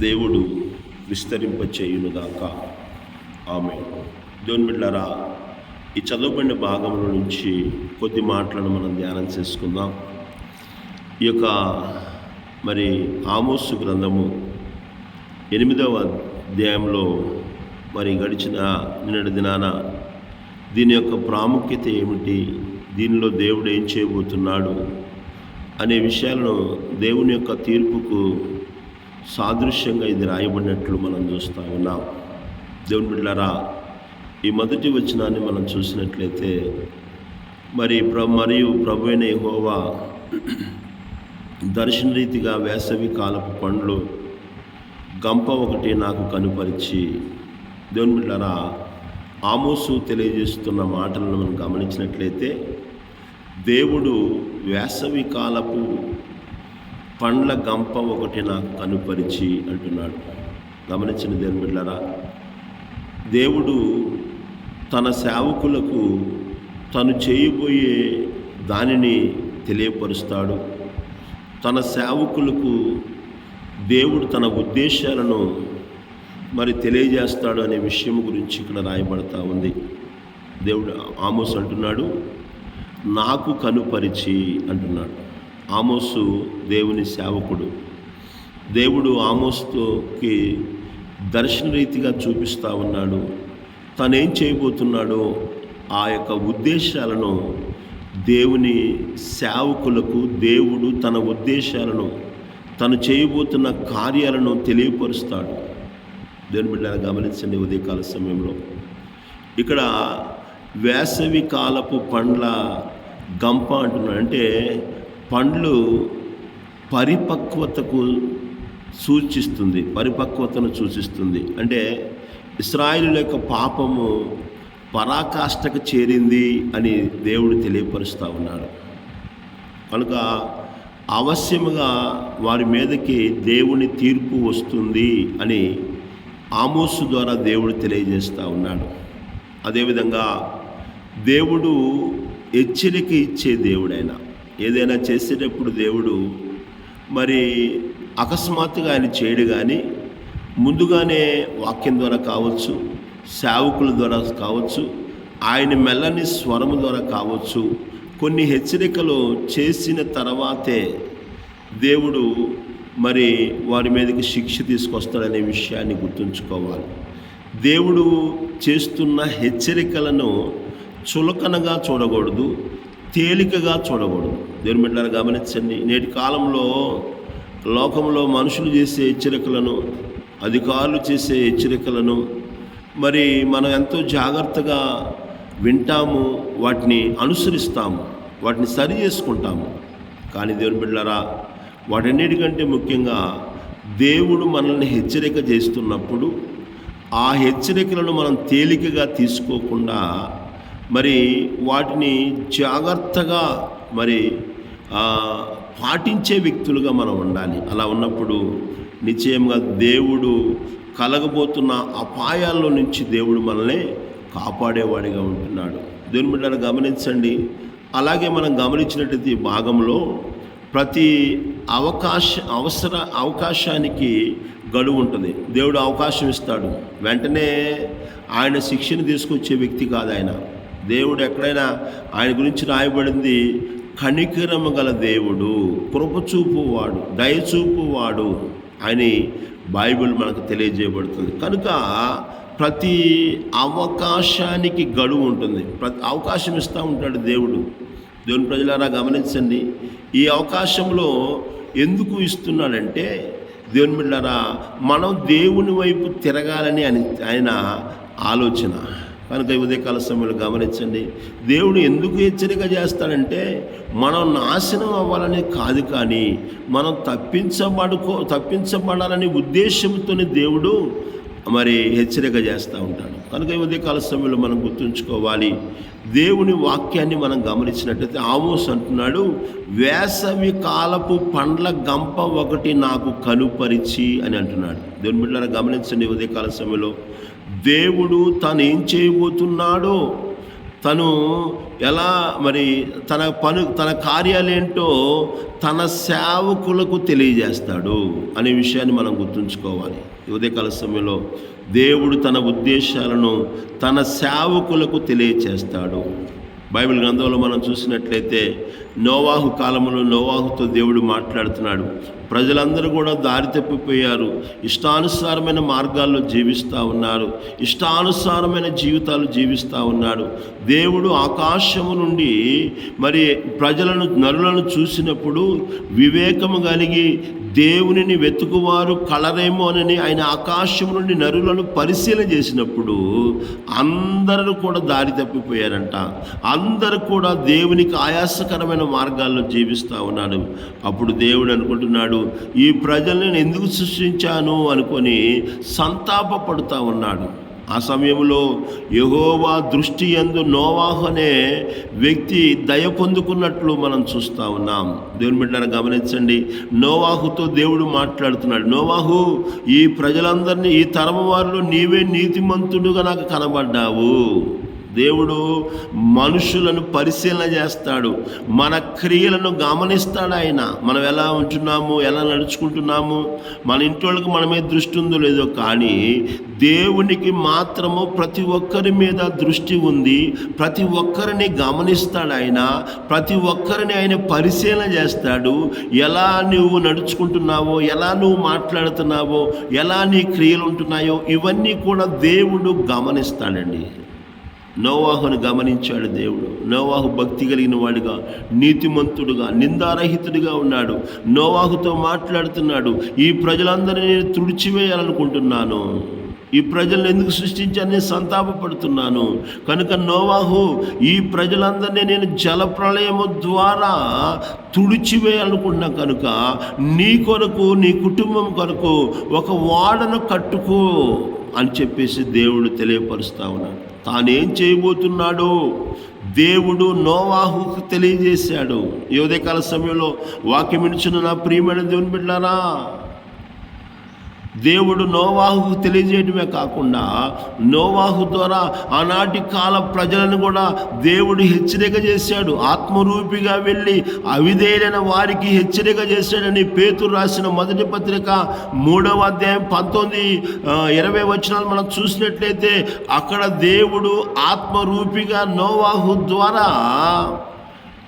దేవుడు విస్తరింపచేయునుగాక. ఆమేన్. దేవుని బిడ్డలారా, ఈ చదవబడిన భాగంలో నుంచి కొద్ది మాటలను మనం ధ్యానం చేసుకుందాం. ఈ యొక్క ఆమోసు గ్రంథము 8వ అధ్యాయంలో గడిచిన నిన్నటి దినాన దీని యొక్క ప్రాముఖ్యత ఏమిటి, దీనిలో దేవుడు ఏం చేయబోతున్నాడు అనే విషయాలను, దేవుని యొక్క తీర్పుకు సాదృశ్యంగా ఇది రాయబడినట్లు మనం చూస్తూ ఉన్నాం. దేవుని బిడ్డలారా, ఈ మొదటి వచనాన్ని మనం చూసినట్లయితే మరియు ప్రభు అయిన యెహోవా దర్శన రీతిగా వేసవి కాలపు పండ్లు గంప ఒకటి నాకు కనుపరిచి. దేవుని బిడ్డలారా, ఆమోసు తెలియజేస్తున్న మాటలను మనం గమనించినట్లయితే దేవుడు వేసవి కాలపు పండ్ల గంప ఒకటి నాకు కనుపరిచి అంటున్నాడు. గమనించిన దేవుని బిడ్డలారా, దేవుడు తన సేవకులకు తను చేయబోయే దానిని తెలియపరుస్తాడు. తన సేవకులకు దేవుడు తన ఉద్దేశాలను తెలియజేస్తాడు అనే విషయం గురించి ఇక్కడ రాయబడతా ఉంది. దేవుడు ఆమోసు అంటున్నాడు, నాకు కనుపరిచి అంటున్నాడు. ఆమోసు దేవుని సేవకుడు. దేవుడు ఆమోసుకి దర్శన రీతిగా చూపిస్తూ ఉన్నాడు. తనేం చేయబోతున్నాడో ఆ యొక్క ఉద్దేశాలను దేవుని సేవకులకు దేవుడు తన ఉద్దేశాలను, తను చేయబోతున్న కార్యాలను తెలియపరుస్తాడు. దేవుని బిడ్డలను గమనించండి. ఉదయకాల సమయంలో ఇక్కడ వేసవి కాలపు పండ్ల గంప అంటున్నాడు. అంటే పండ్లు పరిపక్వతను సూచిస్తుంది. అంటే ఇశ్రాయేలు యొక్క పాపము పరాకాష్ఠకు చేరింది అని దేవుడు తెలియపరుస్తూ ఉన్నాడు. కనుక అవశ్యముగా వారి మీదకి దేవుని తీర్పు వస్తుంది అని ఆమోసు ద్వారా దేవుడు తెలియజేస్తూ ఉన్నాడు. అదేవిధంగా దేవుడు హెచ్చరిక ఇచ్చే దేవుడైనా, ఏదైనా చేసేటప్పుడు దేవుడు అకస్మాత్తుగా ఆయన చేయడు, కానీ ముందుగానే వాక్యం ద్వారా కావచ్చు, సేవకుల ద్వారా కావచ్చు, ఆయన మెల్లని స్వరము ద్వారా కావచ్చు, కొన్ని హెచ్చరికలు చేసిన తర్వాతే దేవుడు వారి మీదకి శిక్ష తీసుకొస్తాడనే విషయాన్ని గుర్తుంచుకోవాలి. దేవుడు చేస్తున్న హెచ్చరికలను చులకనగా చూడకూడదు, తేలికగా చూడకూడదు. దేవుని బిడ్డలారా గమనించండి. నేటి కాలంలో లోకంలో మనుషులు చేసే హెచ్చరికలను, అధికారులు చేసే హెచ్చరికలను మనం ఎంతో జాగ్రత్తగా వింటాము, వాటిని అనుసరిస్తాము, వాటిని సరి చేసుకుంటాము. కానీ దేవుని బిడ్డలారా, వాటన్నిటికంటే ముఖ్యంగా దేవుడు మనల్ని హెచ్చరిక చేస్తున్నప్పుడు ఆ హెచ్చరికలను మనం తేలికగా తీసుకోకుండా వాటిని జాగ్రత్తగా పాటించే వ్యక్తులుగా మనం ఉండాలి. అలా ఉన్నప్పుడు నిశ్చయంగా దేవుడు కలగబోతున్న అపాయాల్లో నుంచి దేవుడు మనల్ని కాపాడేవాడిగా ఉంటున్నాడు. దేవుని బిడ్డలను గమనించండి. అలాగే మనం గమనించినట్లయితే ఈ భాగంలో ప్రతి అవకాశానికి గడువు ఉంటుంది. దేవుడు అవకాశం ఇస్తాడు. వెంటనే ఆయన శిక్షను తీసుకొచ్చే వ్యక్తి కాదు ఆయన. దేవుడు ఎక్కడైనా ఆయన గురించి రాయబడింది కనికరము గల దేవుడు, కృపచూపువాడు, దయచూపువాడు అని బైబిల్ మనకు తెలియజేయబడుతుంది. కనుక ప్రతి అవకాశానికి గడువు ఉంటుంది. ప్రతి అవకాశం ఇస్తూ ఉంటాడు దేవుడు. దేవుని ప్రజలారా గమనించండి. ఈ అవకాశంలో ఎందుకు ఇస్తున్నాడంటే, దేవుని బిడ్డలారా, మనం దేవుని వైపు తిరగాలని ఆయన ఆలోచన. కనుక ఈ ఉదయకాల సమయంలో గమనించండి. దేవుడు ఎందుకు హెచ్చరిక చేస్తాడంటే మనం నాశనం అవ్వాలని కాదు, కానీ మనం తప్పించబడాలని ఉద్దేశంతోనే దేవుడు హెచ్చరిక చేస్తూ ఉంటాడు. కనుక ఈ ఉదయకాల సమయంలో మనం గుర్తుంచుకోవాలి. దేవుని వాక్యాన్ని మనం గమనించినట్లయితే ఆమోసు అంటున్నాడు, వేసవి కాలపు పండ్ల గంప ఒకటి నాకు కనుపరిచి అని అంటున్నాడు. దేవుని బిడ్డలారా గమనించండి. ఉదయకాల సమయంలో దేవుడు తాను ఏం చేయబోతున్నాడో తను ఎలా మరి తన కార్యాలేంటో తన సేవకులకు తెలియజేస్తాడు అనే విషయాన్ని మనం గుర్తుంచుకోవాలి. ఉదయకాల సమయంలో దేవుడు తన ఉద్దేశాలను తన సేవకులకు తెలియచేస్తాడు. బైబిల్ గ్రంథంలో మనం చూసినట్లయితే నోవాహు కాలంలో నోవాహుతో దేవుడు మాట్లాడుతున్నాడు. ప్రజలందరూ కూడా దారి తప్పిపోయారు, ఇష్టానుసారమైన మార్గాల్లో జీవిస్తూ ఉన్నారు, ఇష్టానుసారమైన జీవితాలు జీవిస్తూ ఉన్నాడు. దేవుడు ఆకాశము నుండి మరి నరులను చూసినప్పుడు వివేకము కలిగి దేవునిని వెతుకువారు కలరేమోనని ఆయన ఆకాశం నుండి నరులను పరిశీలన చేసినప్పుడు అందరూ కూడా దారి తప్పిపోయారంట. అందరూ కూడా దేవునికి ఆయాసకరమైన మార్గాల్లో జీవిస్తూ ఉన్నాడు. అప్పుడు దేవుడు అనుకుంటున్నాడు, ఈ ప్రజల్ని నేను ఎందుకు సృష్టించాను అనుకొని సంతాపపడుతూ ఉన్నాడు. ఆ సమయంలో యెహోవా దృష్టి యందు నోవాహు అనే వ్యక్తి దయ పొందుకున్నట్లు మనం చూస్తూ ఉన్నాం. దేవుని బిడ్డలారా గమనించండి, నోవాహుతో దేవుడు మాట్లాడుతున్నాడు. నోవాహు, ఈ ప్రజలందరినీ, ఈ తరము వారిలో నీవే నీతిమంతుడుగా నాకు కనబడ్డావు. దేవుడు మనుషులను పరిశీలన చేస్తాడు, మన క్రియలను గమనిస్తాడు. ఆయన మనం ఎలా ఉంటున్నాము, ఎలా నడుచుకుంటున్నాము, మన ఇంట్లోకి మన మీద దృష్టి ఉందో లేదో, కానీ దేవునికి మాత్రము ప్రతి ఒక్కరి మీద దృష్టి ఉంది. ప్రతి ఒక్కరిని గమనిస్తాడు ఆయన, ప్రతి ఒక్కరిని ఆయన పరిశీలన చేస్తాడు. ఎలా నువ్వు నడుచుకుంటున్నావో, ఎలా నువ్వు మాట్లాడుతున్నావో, ఎలా నీ క్రియలు ఉంటున్నాయో ఇవన్నీ కూడా దేవుడు గమనిస్తాడండి. నోవాహును గమనించాడు దేవుడు. నోవాహు భక్తి కలిగిన వాడిగా, నీతిమంతుడుగా, నిందారహితుడిగా ఉన్నాడు. నోవాహుతో మాట్లాడుతున్నాడు, ఈ ప్రజలందరినీ నేను తుడిచివేయాలనుకుంటున్నాను, ఈ ప్రజలను ఎందుకు సృష్టించాను, నేను సంతాపపడుతున్నాను. కనుక నోవాహు, ఈ ప్రజలందరినీ నేను జలప్రళయము ద్వారా తుడిచివేయాలనుకుంటున్నా, కనుక నీ కొరకు, నీ కుటుంబం కొరకు ఒక ఓడను కట్టుకో అని చెప్పేసి దేవుడు తెలియపరుస్తూ ఉన్నాడు. తానేం చేయబోతున్నాడో దేవుడు నోవాహుకు తెలియజేశాడు. ఈ ఉదయకాల సమయంలో వాక్యం వినుచున్న నా ప్రియమైన దేవుని బిడ్డలారా, దేవుడు నోవాహుకు తెలియజేయడమే కాకుండా నోవాహు ద్వారా ఆనాటి కాల ప్రజలను కూడా దేవుడు హెచ్చరిక చేశాడు. ఆత్మరూపిగా వెళ్ళి అవిధేయులైన వారికి హెచ్చరిక చేశాడని పేతురు రాసిన మొదటి పత్రిక 3వ అధ్యాయం 19-20 వచనాలు మనం చూసినట్లయితే అక్కడ దేవుడు ఆత్మరూపిగా నోవాహు ద్వారా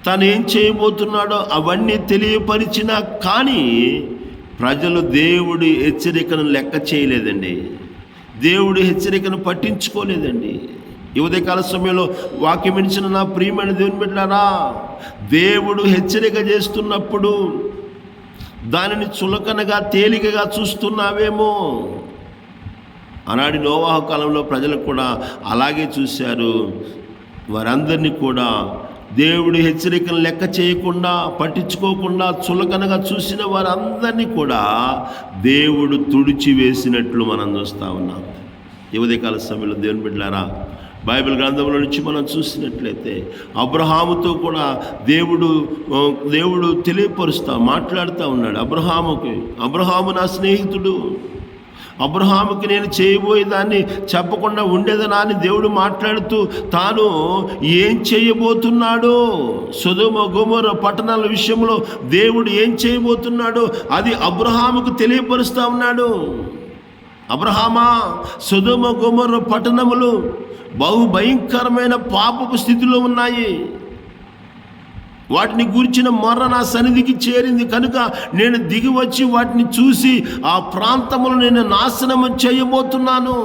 తను ఏం చేయబోతున్నాడో అవన్నీ తెలియపరిచినా కానీ ప్రజలు దేవుడి హెచ్చరికను లెక్క చేయలేదండి, దేవుడి హెచ్చరికను పట్టించుకోలేదండి. ఈ ఉదయకాల సమయంలో వాక్యం వినిచిన నా ప్రియమైన దేవుని బిడ్డలారా, దేవుడు హెచ్చరిక చేస్తున్నప్పుడు దానిని చులకనగా, తేలికగా చూస్తున్నావేమో. ఆనాటి నోవాహు కాలంలో ప్రజలు కూడా అలాగే చూశారు. వారందరినీ కూడా దేవుడి హెచ్చరికను లెక్క చేయకుండా, పట్టించుకోకుండా చులకనగా చూసిన వారందరినీ కూడా దేవుడు తుడిచివేసినట్లు మనం చూస్తూ ఉన్నాం. ఈ ఉదయకాల సమయంలో దేవుని బిడ్డలారా, బైబిల్ గ్రంథంలో నుంచి మనం చూసినట్లయితే అబ్రహాముతో కూడా దేవుడు మాట్లాడుతూ ఉన్నాడు. అబ్రహాము నా స్నేహితుడు, అబ్రహాముకి నేను చేయబోయేదాన్ని చెప్పకుండా ఉండేదనా అని దేవుడు మాట్లాడుతూ తాను ఏం చేయబోతున్నాడో, సొదొమ గొమొర్రా పట్టణాల విషయంలో దేవుడు ఏం చేయబోతున్నాడో అది అబ్రహాముకు తెలియపరుస్తూ ఉన్నాడు. అబ్రహామా, సొదొమ గొమొర్రా పట్టణములు బహు భయంకరమైన పాపపు స్థితిలో ఉన్నాయి, వాటిని గురించిన మొర్ర నా సన్నిధికి చేరింది, కనుక నేను దిగి వచ్చి వాటిని చూసి ఆ ప్రాంతములు నేను నాశనం చేయబోతున్నాను,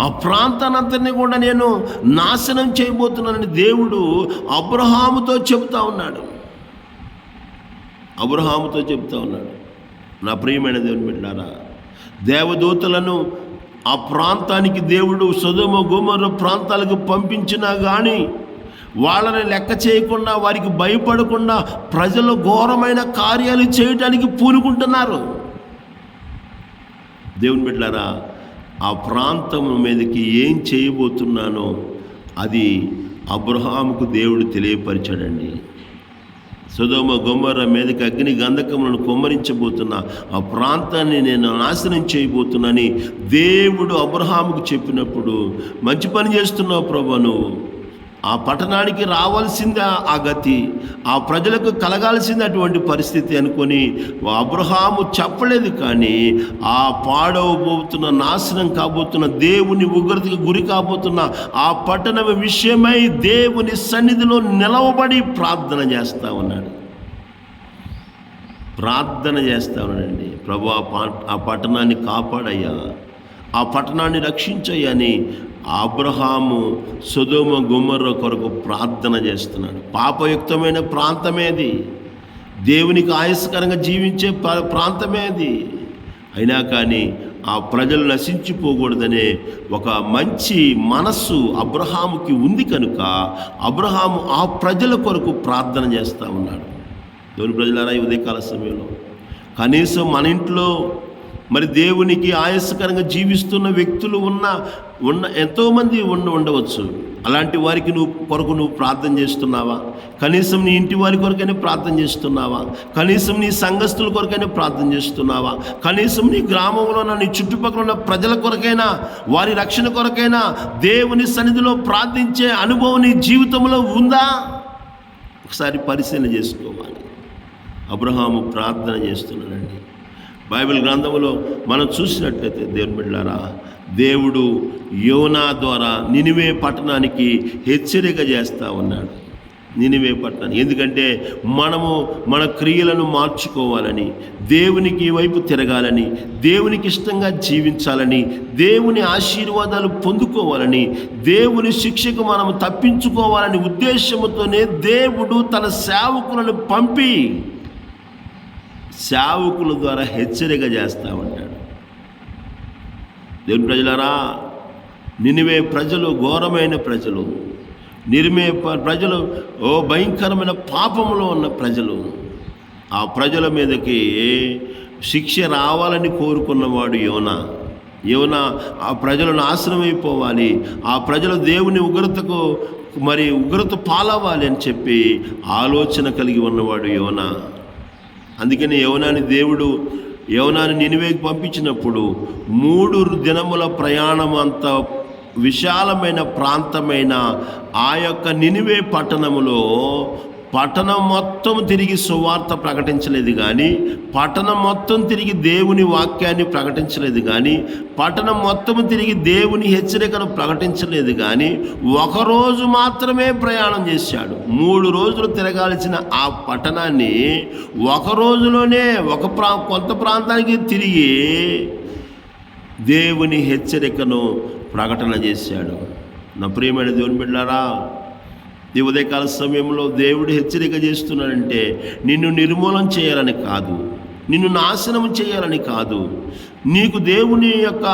ఆ ప్రాంతానంతటిని కూడా నేను నాశనం చేయబోతున్నానని దేవుడు అబ్రహాముతో చెబుతా ఉన్నాడు. నా ప్రియమైన దేవుని బిడ్డలారా, దేవదూతలను ఆ ప్రాంతానికి దేవుడు సొదొమ గొమొర్రా ప్రాంతాలకు పంపించినా కానీ వాళ్ళని లెక్క చేయకుండా, వారికి భయపడకుండా ప్రజలు ఘోరమైన కార్యాలు చేయడానికి పూనుకుంటున్నారు. దేవుని బిడ్డలారా, ఆ ప్రాంతం మీదకి ఏం చేయబోతున్నానో అది అబ్రహాముకు దేవుడు తెలియపరిచాడండి. సొదొమ గొమొర్రా మీదకి అగ్ని గంధకములను కుమ్మరించబోతున్నా, ఆ ప్రాంతాన్ని నేను నాశనం చేయబోతున్నానని దేవుడు అబ్రహాముకు చెప్పినప్పుడు, మంచి పని చేస్తున్నావు ప్రభువా, నువ్వు ఆ పట్టణానికి రావాల్సిందే ఆ గతి, ఆ ప్రజలకు కలగాల్సింది అటువంటి పరిస్థితి అనుకొని అబ్రహాము చెప్పలేదు. కానీ ఆ పాడవబోతున్న, నాశనం కాబోతున్న, దేవుని ఉగ్రతకి గురి కాబోతున్న ఆ పట్టణం విషయమై దేవుని సన్నిధిలో నిలవబడి ప్రార్థన చేస్తా ఉన్నాడు. ప్రభు ఆ పట్టణాన్ని కాపాడయ్యా, ఆ పట్టణాన్ని రక్షించయ్యా అని అబ్రహాము సొదొమ గొమొర్రా కొరకు ప్రార్థన చేస్తున్నాడు. పాపయుక్తమైన ప్రాంతమేది, దేవునికి ఆయాసకరంగా జీవించే ప్రాంతమేది. అయినా కానీ ఆ ప్రజలు నశించిపోకూడదనే ఒక మంచి మనస్సు అబ్రహాముకి ఉంది కనుక అబ్రహాము ఆ ప్రజల కొరకు ప్రార్థన చేస్తూ ఉన్నాడు. దేవుని ప్రజలారా, ఈ ఉదయకాల సమయంలో కనీసం మన ఇంట్లో మరి దేవునికి ఆయాసకరంగా జీవిస్తున్న వ్యక్తులు ఉన్న ఎంతోమంది ఉండవచ్చు. అలాంటి వారికి నువ్వు ప్రార్థన చేస్తున్నావా? కనీసం నీ ఇంటి వారి కొరకైనా ప్రార్థన చేస్తున్నావా? కనీసం నీ సంఘస్థుల కొరకైనా ప్రార్థన చేస్తున్నావా? కనీసం నీ గ్రామంలో నీ చుట్టుపక్కల ఉన్న ప్రజల కొరకైనా, వారి రక్షణ కొరకైనా దేవుని సన్నిధిలో ప్రార్థించే అనుభవం నీ జీవితంలో ఉందా? ఒకసారి పరిశీలన చేసుకోవాలి. అబ్రహాము ప్రార్థన చేస్తున్నాడండి. బైబిల్ గ్రంథంలో మనం చూసినట్లయితే దేవుని బిడ్డలారా, దేవుడు యోనా ద్వారా నినివే పట్టణానికి హెచ్చరిక చేస్తూ ఉన్నాడు. నినివే పట్టణాన్ని, ఎందుకంటే మనము మన క్రియలను మార్చుకోవాలని, దేవునికి వైపు తిరగాలని, దేవునికి ఇష్టంగా జీవించాలని, దేవుని ఆశీర్వాదాలు పొందుకోవాలని, దేవుని శిక్షకు మనము తప్పించుకోవాలని ఉద్దేశంతోనే దేవుడు తన సేవకులను పంపి సేవకుల ద్వారా హెచ్చరిక చేస్తూ ఉంటాడు. దేవుని ప్రజలారా, నినివే ప్రజలు ఘోరమైన ప్రజలు, ప్రజలు భయంకరమైన పాపంలో ఉన్న ప్రజలు. ఆ ప్రజల మీదకి శిక్ష రావాలని కోరుకున్నవాడు యోనా. ఆ ప్రజలు నాశనం అయిపోవాలి, ఆ ప్రజలు దేవుని ఉగ్రత పాలవ్వాలి అని చెప్పి ఆలోచన కలిగి ఉన్నవాడు యోనా. అందుకని యోనాని నినివేకి పంపించినప్పుడు 3 దినముల ప్రయాణం అంత విశాలమైన ప్రాంతమైన ఆ యొక్క నినివే పట్టణములో పట్టణం మొత్తం తిరిగి సువార్త ప్రకటించలేదు కానీ, పట్టణం మొత్తం తిరిగి దేవుని వాక్యాన్ని ప్రకటించలేదు కానీ, పట్టణం మొత్తం తిరిగి దేవుని హెచ్చరికను ప్రకటించలేదు కానీ, ఒకరోజు మాత్రమే ప్రయాణం చేశాడు. 3 రోజులు తిరగాల్సిన ఆ పట్టణాన్ని ఒక రోజులోనే కొంత ప్రాంతానికి తిరిగి దేవుని హెచ్చరికను ప్రకటన చేశాడు. నా ప్రియమైన దేవుని బిడ్డలారా, ఈ ఉదయకాల సమయంలో దేవుడు హెచ్చరిక చేస్తున్నాడంటే నిన్ను నిర్మూలన చేయాలని కాదు, నిన్ను నాశనం చేయాలని కాదు, నీకు దేవుని యొక్క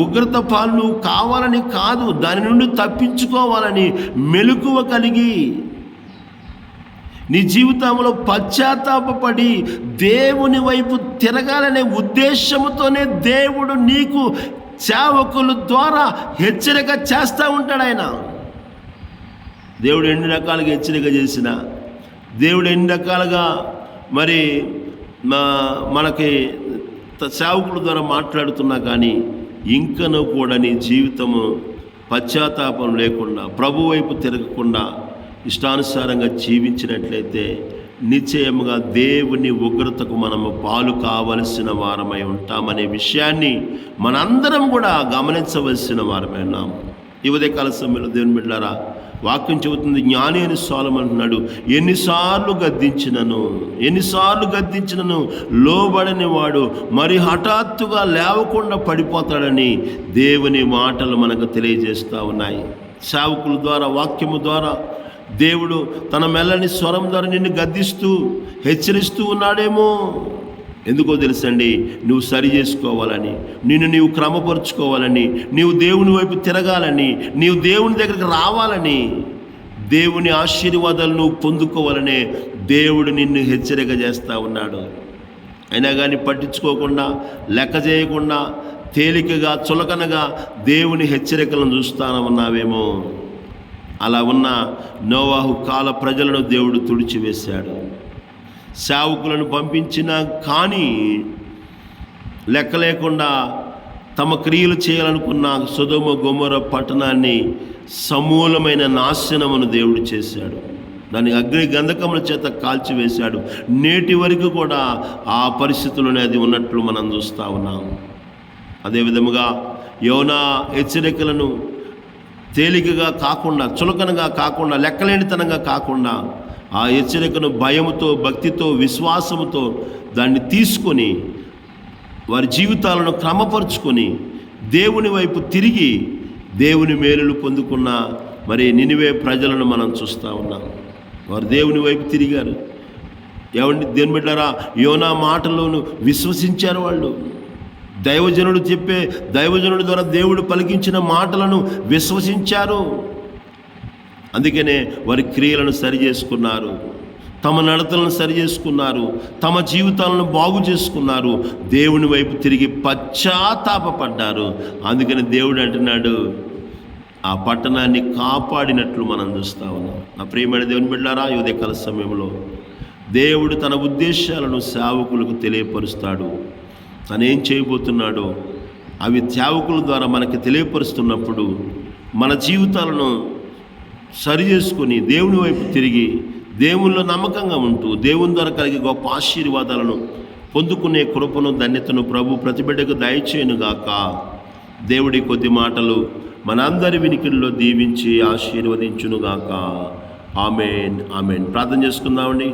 ఉగ్రత పాలు కావాలని కాదు, దాని నుండి తప్పించుకోవాలని మెలకువ కలిగి నీ జీవితంలో పశ్చాత్తాపపడి దేవుని వైపు తిరగాలనే ఉద్దేశంతోనే దేవుడు నీకు సేవకుల ద్వారా హెచ్చరిక చేస్తూ ఉంటాడు. ఆయన దేవుడు ఎన్ని రకాలుగా హెచ్చరిక చేసినా, దేవుడు ఎన్ని రకాలుగా మరి మనకి సేవకుల ద్వారా మాట్లాడుతున్నా కానీ ఇంకనూ కూడా నీ జీవితము పశ్చాత్తాపం లేకుండా, ప్రభు వైపు తిరగకుండా ఇష్టానుసారంగా జీవించినట్లయితే నిశ్చయముగా దేవుని ఉగ్రతకు మనము పాలు కావలసిన వారమై ఉంటామనే విషయాన్ని మనందరం కూడా గమనించవలసిన వారమై ఉన్నాము. ఈ ఉదయకాల సమయంలో దేవుని బిడ్డలారా, వాక్యం చెబుతుంది, జ్ఞాని అని సొలొమోను అంటున్నాడు, ఎన్నిసార్లు గద్దించినను లోబడని వాడు మరి హఠాత్తుగా లేవకుండా పడిపోతాడని దేవుని మాటలు మనకు తెలియజేస్తూ ఉన్నాయి. సేవకుల ద్వారా, వాక్యము ద్వారా దేవుడు తన మెల్లని స్వరం ద్వారా నిన్ను గద్దిస్తూ హెచ్చరిస్తూ ఉన్నాడేమో. ఎందుకో తెలుసండి, నువ్వు సరి చేసుకోవాలని, నీవు క్రమపరుచుకోవాలని, నీవు దేవుని వైపు తిరగాలని, నీవు దేవుని దగ్గరికి రావాలని, దేవుని ఆశీర్వాదాలు నువ్వు పొందుకోవాలనే దేవుడు నిన్ను హెచ్చరిక చేస్తూ ఉన్నాడు. అయినా కానీ పట్టించుకోకుండా, లెక్క చేయకుండా, తేలికగా చులకనగా దేవుని హెచ్చరికలను చూస్తాను ఉన్నావేమో. అలా ఉన్న నోవాహు కాల ప్రజలను దేవుడు తుడిచివేశాడు. సేవకులను పంపించినా కానీ లెక్క లేకుండా తమ క్రియలు చేయాలనుకున్న సొదొమ గొమొర పట్టణాన్ని సమూలమైన నాశనమును దేవుడు చేశాడు. దాన్ని అగ్ని గంధకముల చేత కాల్చివేశాడు. నేటి వరకు కూడా ఆ పరిస్థితుల్లోనే అది ఉన్నట్లు మనం చూస్తూ ఉన్నాం. అదేవిధముగా యోనా హెచ్చరికలను తేలికగా కాకుండా, చులకనగా కాకుండా, లెక్కలేనితనంగా కాకుండా ఆ హెచ్చరికను భయముతో, భక్తితో, విశ్వాసముతో దాన్ని తీసుకొని వారి జీవితాలను క్రమపరుచుకొని దేవుని వైపు తిరిగి దేవుని మేలులు పొందుకున్న మరి నినివే ప్రజలను మనం చూస్తూ ఉన్నాం. వారు దేవుని వైపు తిరిగారు. ఏమండి దేవుని బిడ్డలారా, యోనా మాటలను విశ్వసించారు. వాళ్ళు దైవజనుడి ద్వారా దేవుడు పలికించిన మాటలను విశ్వసించారు. అందుకనే వారి క్రియలను సరి చేసుకున్నారు, తమ నడతలను సరి చేసుకున్నారు, తమ జీవితాలను బాగు చేసుకున్నారు, దేవుని వైపు తిరిగి పశ్చాత్తాపపడ్డారు. అందుకని దేవుడు అంటున్నాడు, ఆ పట్టణాన్ని కాపాడినట్లు మనం చూస్తూ ఉన్నాం. నా ప్రియమైన దేవుని బిడ్డలారా, ఈ ఉదయకాల సమయంలో దేవుడు తన ఉద్దేశాలను సేవకులకు తెలియపరుస్తాడు. తనేం చేయబోతున్నాడో అవి సేవకుల ద్వారా మనకి తెలియపరుస్తున్నప్పుడు మన జీవితాలను సరి చేసుకొని దేవుని వైపు తిరిగి దేవునిలో నమ్మకంగా ఉంటూ దేవుని ద్వారా కలిగే గొప్ప ఆశీర్వాదాలను పొందుకునే కృపను, ధన్యతను ప్రభు ప్రతి బిడ్డకు దయచేయునుగాక. దేవుడి కొద్ది మాటలు మనందరి వినికిడిలో దీవించి ఆశీర్వదించునుగాక. ఆమేన్, ఆమేన్. ప్రార్థన చేసుకుందామండి.